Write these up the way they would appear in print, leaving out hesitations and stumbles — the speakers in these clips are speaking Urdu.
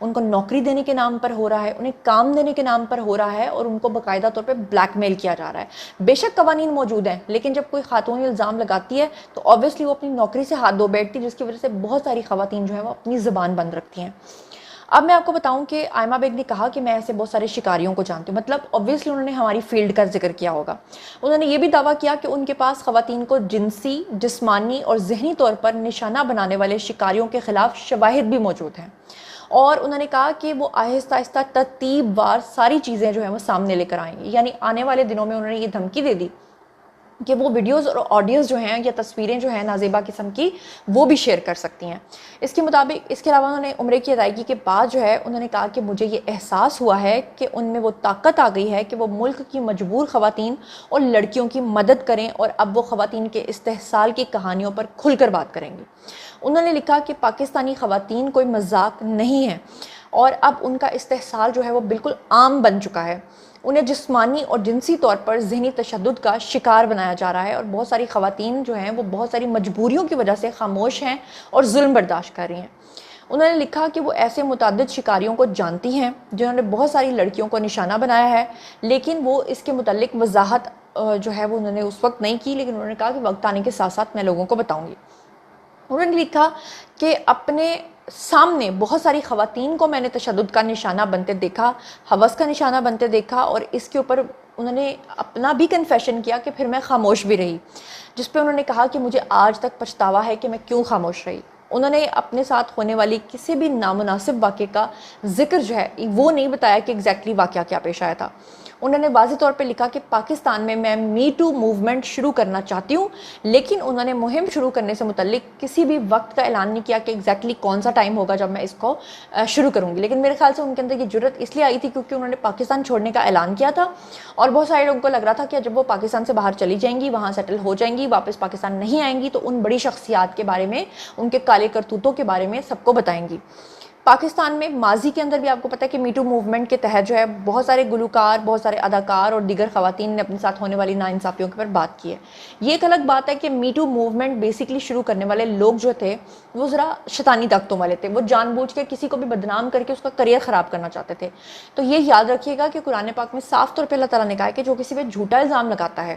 ان کو نوکری دینے کے نام پر ہو رہا ہے, انہیں کام دینے کے نام پر ہو رہا ہے, اور ان کو باقاعدہ طور پہ بلیک میل کیا جا رہا ہے. بے شک قوانین موجود ہیں, لیکن جب کوئی خاتون الزام لگاتی ہے تو آبویسلی وہ اپنی نوکری سے ہاتھ دھو بیٹھتی, جس کی وجہ سے بہت ساری خواتین جو ہیں وہ اپنی زبان بند رکھتی ہیں. اب میں آپ کو بتاؤں کہ آئمہ بیگ نے کہا کہ میں ایسے بہت سارے شکاریوں کو جانتی ہوں, مطلب آبویسلی انہوں نے ہماری فیلڈ کا ذکر کیا ہوگا. انہوں نے یہ بھی دعویٰ کیا کہ ان کے پاس خواتین کو جنسی, جسمانی اور ذہنی طور پر نشانہ بنانے والے شکاریوں کے خلاف شواہد بھی موجود ہیں, اور انہوں نے کہا کہ وہ آہستہ آہستہ ترتیب وار ساری چیزیں جو ہیں وہ سامنے لے کر آئیں گی. یعنی آنے والے دنوں میں انہوں نے یہ دھمکی دے دی کہ وہ ویڈیوز اور آڈیوز جو ہیں یا تصویریں جو ہیں نازیبہ قسم کی وہ بھی شیئر کر سکتی ہیں. اس کے مطابق اس کے علاوہ انہوں نے عمرے کی ادائیگی کے بعد جو ہے انہوں نے کہا کہ مجھے یہ احساس ہوا ہے کہ ان میں وہ طاقت آ گئی ہے کہ وہ ملک کی مجبور خواتین اور لڑکیوں کی مدد کریں, اور اب وہ خواتین کے استحصال کی کہانیوں پر کھل کر بات کریں گی. انہوں نے لکھا کہ پاکستانی خواتین کوئی مذاق نہیں ہے, اور اب ان کا استحصال جو ہے وہ بالکل عام بن چکا ہے. انہیں جسمانی اور جنسی طور پر ذہنی تشدد کا شکار بنایا جا رہا ہے, اور بہت ساری خواتین جو ہیں وہ بہت ساری مجبوریوں کی وجہ سے خاموش ہیں اور ظلم برداشت کر رہی ہیں. انہوں نے لکھا کہ وہ ایسے متعدد شکاریوں کو جانتی ہیں جنہوں نے بہت ساری لڑکیوں کو نشانہ بنایا ہے, لیکن وہ اس کے متعلق وضاحت جو ہے وہ انہوں نے اس وقت نہیں کی, لیکن انہوں نے کہا کہ وقت آنے کے ساتھ ساتھ میں لوگوں کو بتاؤں گی. انہوں نے لکھا کہ اپنے سامنے بہت ساری خواتین کو میں نے تشدد کا نشانہ بنتے دیکھا, ہوس کا نشانہ بنتے دیکھا, اور اس کے اوپر انہوں نے اپنا بھی کنفیشن کیا کہ پھر میں خاموش بھی رہی, جس پہ انہوں نے کہا کہ مجھے آج تک پچھتاوا ہے کہ میں کیوں خاموش رہی. انہوں نے اپنے ساتھ ہونے والی کسی بھی نامناسب واقعے کا ذکر جو ہے وہ نہیں بتایا کہ ایگزیکٹلی واقعہ کیا پیش آیا تھا. انہوں نے واضح طور پہ لکھا کہ پاکستان میں می ٹو موومنٹ شروع کرنا چاہتی ہوں, لیکن انہوں نے مہم شروع کرنے سے متعلق کسی بھی وقت کا اعلان نہیں کیا کہ ایگزیکٹلی کون سا ٹائم ہوگا جب میں اس کو شروع کروں گی. لیکن میرے خیال سے ان کے اندر یہ جرت اس لیے آئی تھی کیونکہ انہوں نے پاکستان چھوڑنے کا اعلان کیا تھا, اور بہت سارے لوگوں کو لگ رہا تھا کہ جب وہ پاکستان سے باہر چلی جائیں گی, وہاں سیٹل ہو جائیں گی, واپس پاکستان نہیں آئیں گی, تو ان بڑی شخصیات کے بارے میں, ان کے کالے کرتوتوں کے بارے میں سب کو بتائیں گی. پاکستان میں ماضی کے اندر بھی آپ کو پتہ ہے کہ میٹو موومنٹ کے تحت جو ہے بہت سارے گلوکار, بہت سارے اداکار اور دیگر خواتین نے اپنے ساتھ ہونے والی ناانصافیوں کے پر بات کی ہے. یہ ایک الگ بات ہے کہ میٹو موومنٹ بیسکلی شروع کرنے والے لوگ جو تھے وہ ذرا شیطانی طاقتوں والے تھے, وہ جان بوجھ کے کسی کو بھی بدنام کر کے اس کا کریئر خراب کرنا چاہتے تھے. تو یہ یاد رکھیے گا کہ قرآن پاک میں صاف طور پہ اللہ تعالیٰ نے کہا ہے کہ جو کسی پہ جھوٹا الزام لگاتا ہے,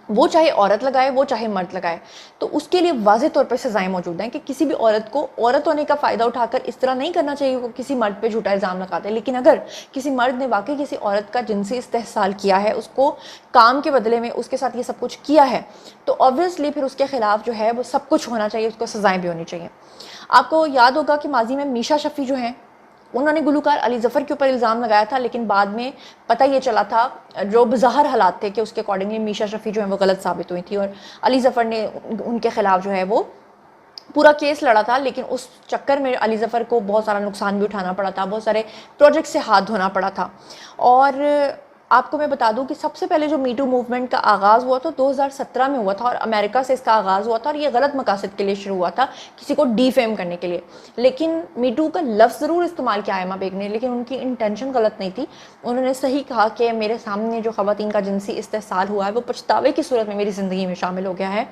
وہ چاہے عورت لگائے وہ چاہے مرد لگائے, تو اس کے لیے واضح طور پہ سزائیں موجود ہیں کہ کسی بھی عورت کو عورت ہونے کا فائدہ اٹھا کر اس طرح نہیں کرنا چاہیے کہ کسی مرد پہ جھوٹا الزام لگاتے ہیں. لیکن اگر کسی مرد نے واقعی کسی عورت کا جنسی استحصال کیا ہے, اس کو کام کے بدلے میں اس کے ساتھ یہ سب کچھ کیا ہے, تو آبویسلی پھر اس کے خلاف جو ہے وہ سب کچھ ہونا چاہیے, اس کو سزائیں بھی ہونی چاہیے. آپ کو یاد ہوگا کہ ماضی میں میشا شفیع جو ہیں انہوں نے گلوکار علی ظفر کے اوپر الزام لگایا تھا, لیکن بعد میں پتہ یہ چلا تھا جو بظاہر حالات تھے کہ اس کے اکارڈنگلی میشا شفیع جو ہیں وہ غلط ثابت ہوئی تھی, اور علی ظفر نے ان کے خلاف جو ہے وہ پورا کیس لڑا تھا. لیکن اس چکر میں علی ظفر کو بہت سارا نقصان بھی اٹھانا پڑا تھا, بہت سارے پروجیکٹ سے ہاتھ دھونا پڑا تھا. اور آپ کو میں بتا دوں کہ سب سے پہلے جو میٹو موومنٹ کا آغاز ہوا تھا 2017 میں ہوا تھا, اور امریکہ سے اس کا آغاز ہوا تھا, اور یہ غلط مقاصد کے لیے شروع ہوا تھا, کسی کو ڈی فیم کرنے کے لیے. لیکن میٹو کا لفظ ضرور استعمال کیا آئمہ بیگ نے, لیکن ان کی انٹینشن غلط نہیں تھی. انہوں نے صحیح کہا کہ میرے سامنے جو خواتین کا جنسی استحصال ہوا ہے وہ پچھتاوے کی صورت میں میری زندگی میں شامل ہو گیا ہے,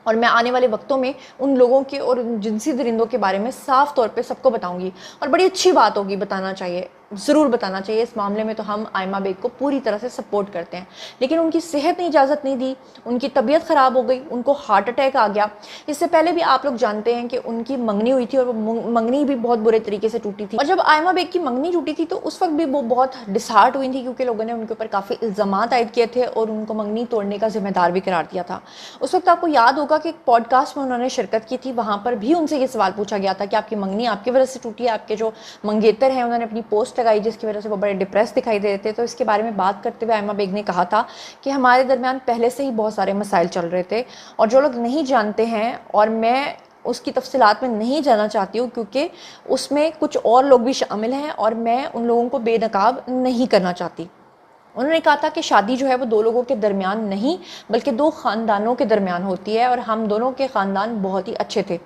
اور میں آنے والے وقتوں میں ان لوگوں کے اور جنسی درندوں کے بارے میں صاف طور پہ سب کو بتاؤں گی. اور بڑی اچھی بات ہوگی, بتانا چاہیے, ضرور بتانا چاہیے. اس معاملے میں تو ہم آئمہ بیگ کو پوری طرح سے سپورٹ کرتے ہیں, لیکن ان کی صحت نے اجازت نہیں دی, ان کی طبیعت خراب ہو گئی, ان کو ہارٹ اٹیک آ گیا. اس سے پہلے بھی آپ لوگ جانتے ہیں کہ ان کی منگنی ہوئی تھی, اور وہ منگنی بھی بہت برے طریقے سے ٹوٹی تھی. اور جب آئمہ بیگ کی منگنی ٹوٹی تھی تو اس وقت بھی وہ بہت ڈسہارٹ ہوئی تھی, کیونکہ لوگوں نے ان کے اوپر کافی الزامات عائد کیے تھے اور ان کو منگنی توڑنے کا ذمہ دار بھی قرار دیا تھا. اس وقت آپ کو یاد ہوگا کہ ایک پوڈ کاسٹ میں انہوں نے شرکت کی تھی, وہاں پر بھی ان سے یہ سوال پوچھا گیا تھا کہ آپ کی منگنی آپ کی وجہ سے ٹوٹی ہے. آپ کے جو منگیتر ہیں انہوں نے اپنی پوسٹ لگائی جس کی وجہ سے وہ بڑے ڈپریس دکھائی دے رہے تھے. تو اس کے بارے میں بات کرتے ہوئے آئمہ بیگ نے کہا تھا کہ ہمارے درمیان پہلے سے ہی بہت سارے مسائل چل رہے تھے, اور جو لوگ نہیں جانتے ہیں, اور میں اس کی تفصیلات میں نہیں جانا چاہتی ہوں کیونکہ اس میں کچھ اور لوگ بھی شامل ہیں, اور میں ان لوگوں کو بے نقاب نہیں کرنا چاہتی. انہوں نے کہا تھا کہ شادی جو ہے وہ دو لوگوں کے درمیان نہیں بلکہ دو خاندانوں کے درمیان ہوتی ہے، اور ہم دونوں کے خاندان بہت ہی اچھے تھے،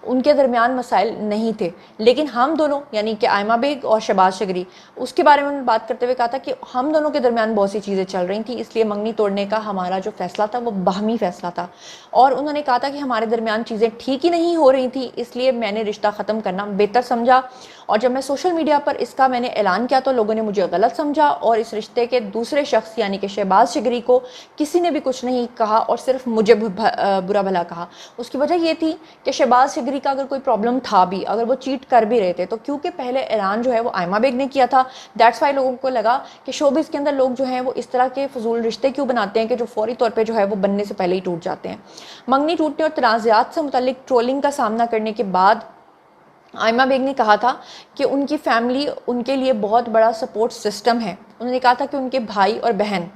ان کے درمیان مسائل نہیں تھے، لیکن ہم دونوں یعنی کہ آئمہ بیگ اور شہباز شگری، اس کے بارے میں انہوں نے بات کرتے ہوئے کہا تھا کہ ہم دونوں کے درمیان بہت سی چیزیں چل رہی تھیں، اس لیے منگنی توڑنے کا ہمارا جو فیصلہ تھا وہ باہمی فیصلہ تھا، اور انہوں نے کہا تھا کہ ہمارے درمیان چیزیں ٹھیک ہی نہیں ہو رہی تھیں، اس لیے میں نے رشتہ ختم کرنا بہتر سمجھا، اور جب میں سوشل میڈیا پر اس کا میں نے اعلان کیا تو لوگوں نے مجھے غلط سمجھا، اور اس رشتے کے دوسرے شخص یعنی کہ شہباز شگری کو کسی نے بھی کچھ نہیں کہا اور صرف مجھے برا بھلا کہا۔ اس کی وجہ یہ تھی کہ شہباز شگری کا اگر کوئی پرابلم تھا بھی، اگر وہ چیٹ کر بھی رہے تھے، تو کیونکہ پہلے اعلان جو ہے وہ آئمہ بیگ نے کیا تھا، دیٹس وائی لوگوں کو لگا کہ شوبز کے اندر لوگ جو ہیں وہ اس طرح کے فضول رشتے کیوں بناتے ہیں کہ جو فوری طور پہ جو ہے وہ بننے سے پہلے ہی ٹوٹ جاتے ہیں۔ منگنی ٹوٹنے اور تنازعات سے متعلق ٹرولنگ کا سامنا کرنے کے بعد آئمہ بیگ نے کہا تھا کہ ان کی فیملی ان کے لیے بہت بڑا سپورٹ سسٹم ہے۔ انہوں نے کہا تھا کہ ان کے بھائی اور بہن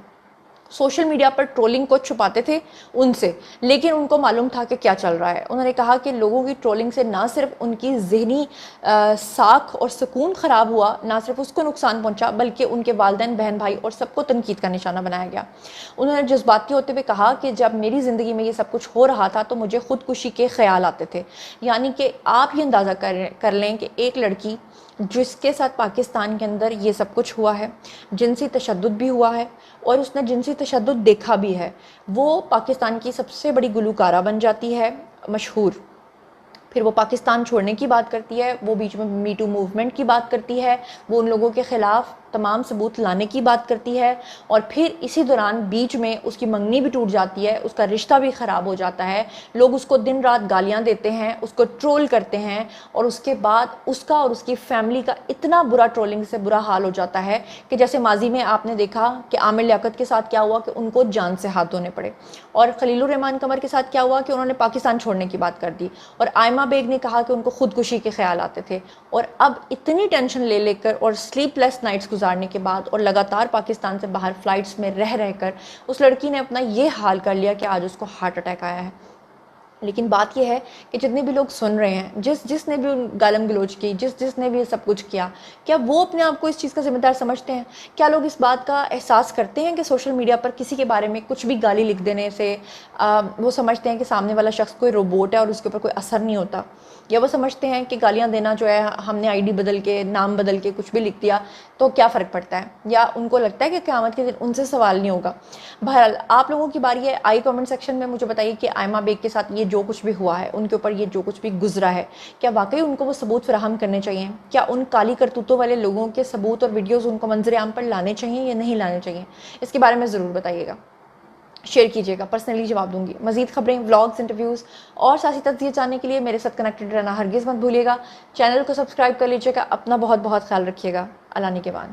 سوشل میڈیا پر ٹرولنگ کو چھپاتے تھے ان سے، لیکن ان کو معلوم تھا کہ کیا چل رہا ہے۔ انہوں نے کہا کہ لوگوں کی ٹرولنگ سے نہ صرف ان کی ذہنی ساکھ اور سکون خراب ہوا، نہ صرف اس کو نقصان پہنچا، بلکہ ان کے والدین، بہن بھائی اور سب کو تنقید کا نشانہ بنایا گیا۔ انہوں نے جذباتی ہوتے ہوئے کہا کہ جب میری زندگی میں یہ سب کچھ ہو رہا تھا تو مجھے خودکشی کے خیال آتے تھے، یعنی کہ آپ یہ اندازہ کر لیں کہ ایک لڑکی جس کے ساتھ پاکستان کے اندر یہ سب کچھ ہوا ہے، جنسی تشدد بھی ہوا ہے اور اس نے جنسی تشدد دیکھا بھی ہے، وہ پاکستان کی سب سے بڑی گلوکارہ بن جاتی ہے، مشہور، پھر وہ پاکستان چھوڑنے کی بات کرتی ہے، وہ بیچ میں می ٹو موومنٹ کی بات کرتی ہے، وہ ان لوگوں کے خلاف تمام ثبوت لانے کی بات کرتی ہے، اور پھر اسی دوران بیچ میں اس کی منگنی بھی ٹوٹ جاتی ہے، اس کا رشتہ بھی خراب ہو جاتا ہے، لوگ اس کو دن رات گالیاں دیتے ہیں، اس کو ٹرول کرتے ہیں، اور اس کے بعد اس کا اور اس کی فیملی کا اتنا برا ٹرولنگ سے برا حال ہو جاتا ہے کہ جیسے ماضی میں آپ نے دیکھا کہ عامر لیاقت کے ساتھ کیا ہوا کہ ان کو جان سے ہاتھ دھونے پڑے، اور خلیل الرحمان قمر کے ساتھ کیا ہوا کہ انہوں نے پاکستان چھوڑنے کی بات کر دی، اور آئمہ بیگ نے کہا کہ ان کو خودکشی کے خیال آتے تھے، اور اب اتنی ٹینشن لے کر اور سلیپ لیس نائٹس گزارنے کے بعد اور لگاتار پاکستان سے باہر فلائٹس میں رہ کر اس لڑکی نے اپنا یہ حال کر لیا کہ آج اس کو ہارٹ اٹیک آیا ہے۔ لیکن بات یہ ہے کہ جتنے بھی لوگ سن رہے ہیں، جس نے بھی گالم گلوچ کی، جس نے بھی یہ سب کچھ کیا، کیا وہ اپنے آپ کو اس چیز کا ذمہ دار سمجھتے ہیں؟ کیا لوگ اس بات کا احساس کرتے ہیں کہ سوشل میڈیا پر کسی کے بارے میں کچھ بھی گالی لکھ دینے سے وہ سمجھتے ہیں کہ سامنے والا شخص کوئی روبوٹ ہے اور اس کے اوپر کوئی اثر نہیں ہوتا؟ یا وہ سمجھتے ہیں کہ گالیاں دینا جو ہے، ہم نے آئی ڈی بدل کے، نام بدل کے کچھ بھی لکھ دیا تو کیا فرق پڑتا ہے؟ یا ان کو لگتا ہے کہ قیامت کے دن ان سے سوال نہیں ہوگا؟ بہرحال آپ لوگوں کی باری ہے، آئی کامنٹ سیکشن میں مجھے بتائیے کہ آئمہ بیگ کے ساتھ یہ جو کچھ بھی ہوا ہے، ان کے اوپر یہ جو کچھ بھی گزرا ہے، کیا واقعی ان کو وہ ثبوت فراہم کرنے چاہیے؟ کیا ان کالی کرتوتوں والے لوگوں کے ثبوت اور ویڈیوز ان کو منظر عام پر لانے چاہیے یا نہیں لانے چاہیے؟ اس کے بارے میں ضرور بتائیے گا، شیئر کیجیے گا، پرسنلی جواب دوں گی۔ مزید خبریں، ولاگز، انٹرویوز اور سیاسی تجزیے جاننے کے لیے میرے ساتھ کنیکٹڈ رہنا ہرگز مت بھولیے گا۔ چینل کو سبسکرائب کر لیجیے گا۔ اپنا بہت بہت خیال رکھیے گا۔ اللہ نگہبان۔